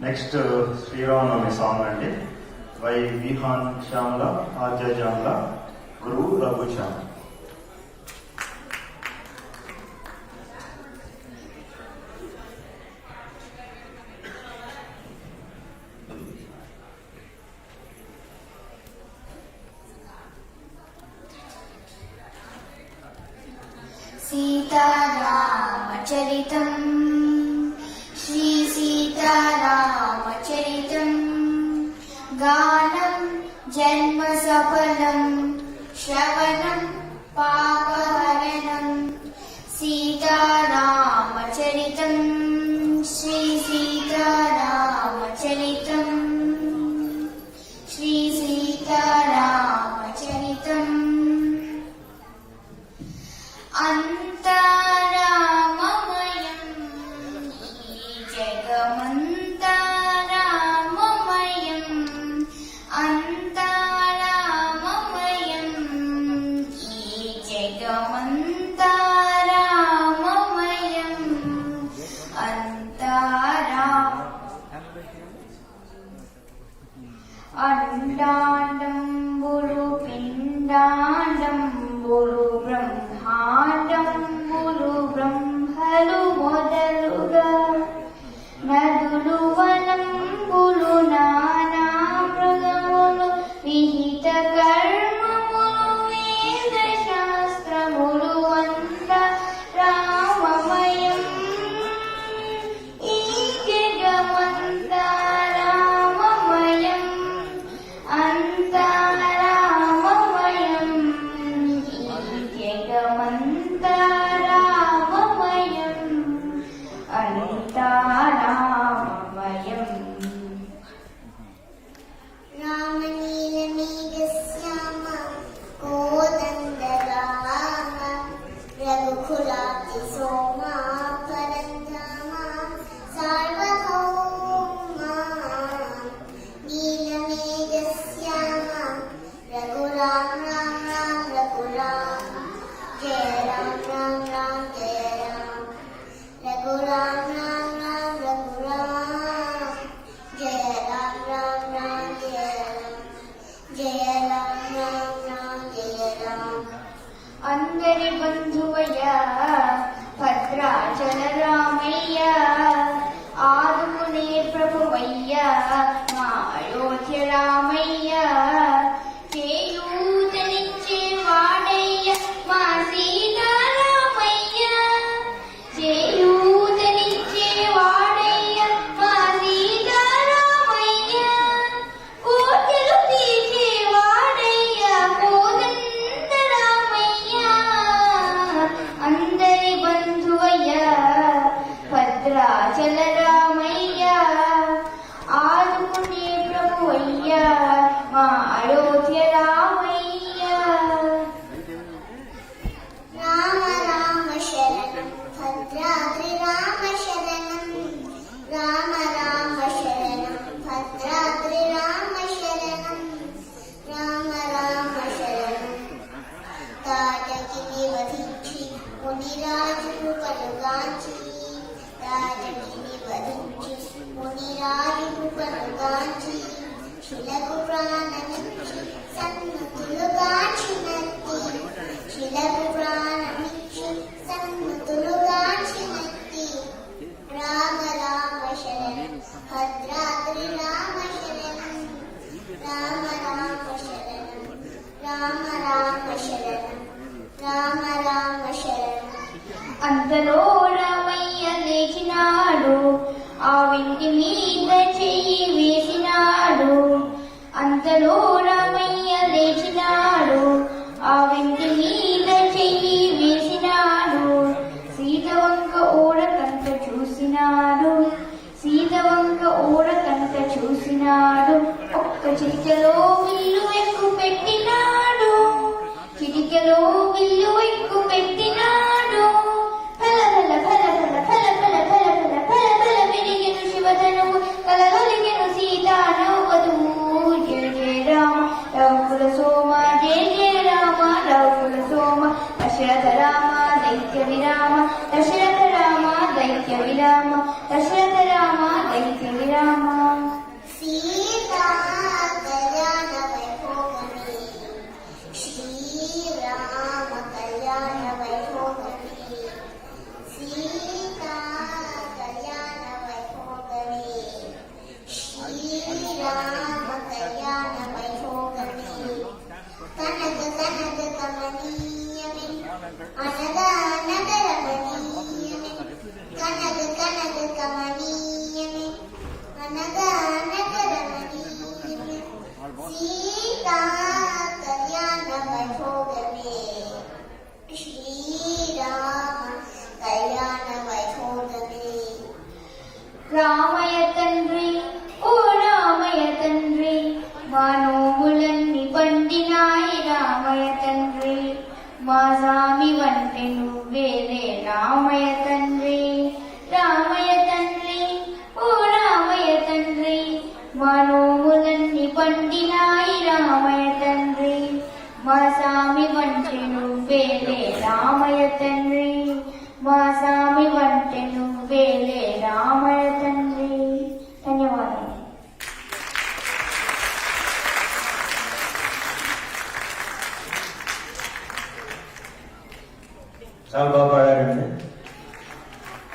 Next Sri Rama Navami song అండి. Why Vihaan Shyamala ఆద్య జామ్ల గురువు రఘు శ్యామ్. सीतारामचरितं श्री सीतारामचरितं गानं जन्म सफलं श्रवणं पापहरणं सीतारामचरितं श्री सीतारामचरितं श्री सीतारामचरितम् अंतराममयं ई जगमंतराममयं अंतराममयं ई जगमंतराममयं अंडांडंबुरु पिंडांडंबुरु ब्रह्मांडंबुरु ब्रह्मलु मोदलुगा नदुलु वనంబులు నానా మృగములు విహిత కర్మములు వేద శాస్త్రములు అంత రామమయం ఈ జగమంత రామమయం అంతరామమయం ఈ జగమంత రామమయం అంతరామమయం. రామనీలమేఘశ్యామ కోదండరామ రఘుకులాబ్ధి సోమ పరంధామ సార్వభౌమ నీలమేఘశ్యామ రఘురామ రామ రామ రఘురామ జయ రామ రామ రామ జయ రామ రఘురామ రామ రామ రఘురామ జయ రామ రామ రామ జయ రామ జయ రామ రామ రామ జయ రామ. అందరి బంధువయ్య భద్రాచల రామయ్య ఆదుకునే ప్రభువయ్య మా అయోధ్య రామయ్య చేయూతనిచ్చే వాడయ్య మా సీతారామయ్య చేయూతనిచ్చే వాడయ్య మా సీతారామయ్య కోర్కెలు తీర్చే వాడయ్య కోదండ రామయ్య అందరి బంధువయ్య భద్రాచల రామయ్య ఆదుకునే ప్రభువయ్య మా అయోధ్య రామయ్య. రామ రామ శరణం భద్రాద్రి రామ శరణం రామ రామ శరణం భద్రాద్రి రామ శరణం రామ రామ శరణం. తాటకిని వధించి మునిరాజును కలుగాంచి తాటకిని వధించి మునిరాజును కలుగాంచి శిలకు ప్రాణమిచ్చి సన్నుతులు గాచినట్టి శిలకు ప్రాణమిచ్చి సన్నుతులు గాచినట్టి రామ రామ శరణం భద్రాద్రి రామ శరణం రామ రామ శరణం రామ రామ శరణం రామ రామ శరణం. అంతలో రామయ్య లేచినాడు ఆ వింటి మీద చెయ్యి వేసినాడు. అంతలో రామయ్య లేచినాడు ఆ వింటి మీద చెయ్యి వేసినాడు. సీత వంక ఓడకంత చూసినాడు సీత వంక ఓడకంత చూసినాడు. ఒక్క చిటికెలో విల్లు ఎక్కు పెట్టినాడు చిటికెలో విల్లు ఎక్కు పెట్టినాడు. ఫల ఫల ఫల ఫల ఫల ఫల ఫల ఫల ఫల ఫల వెలిగెను శివధనువు కలగలిగెను సీతా నవ్వదువు. జయ జయ రామ రఘుకుల సోమ జయ జయ రామ రఘుకుల సోమ దశరథ రామ దైత్య విరామ దశరథ రామ దైత్య విరామ దశరథ రామ దైత్య విరామ. రామయ్య తండ్రి ఓ రామయ్య తండ్రి మా నోములన్నీ పండినాయి రామయ్య తండ్రి మా సామి వంటి నువ్వేలే రామయ్య తండ్రి రామయ్య తండ్రి ఓ రామయ్య తండ్రి మా నోములన్నీ పండినాయి రామయ్య తండ్రి మా సామి వంటి నువ్వేలే రామయ్య తండ్రి మా సామి వంటి నువ్వేలే రామయ్య తండ్రి. ధన్యవాదాలు. చాలా బాగా పాడారండి.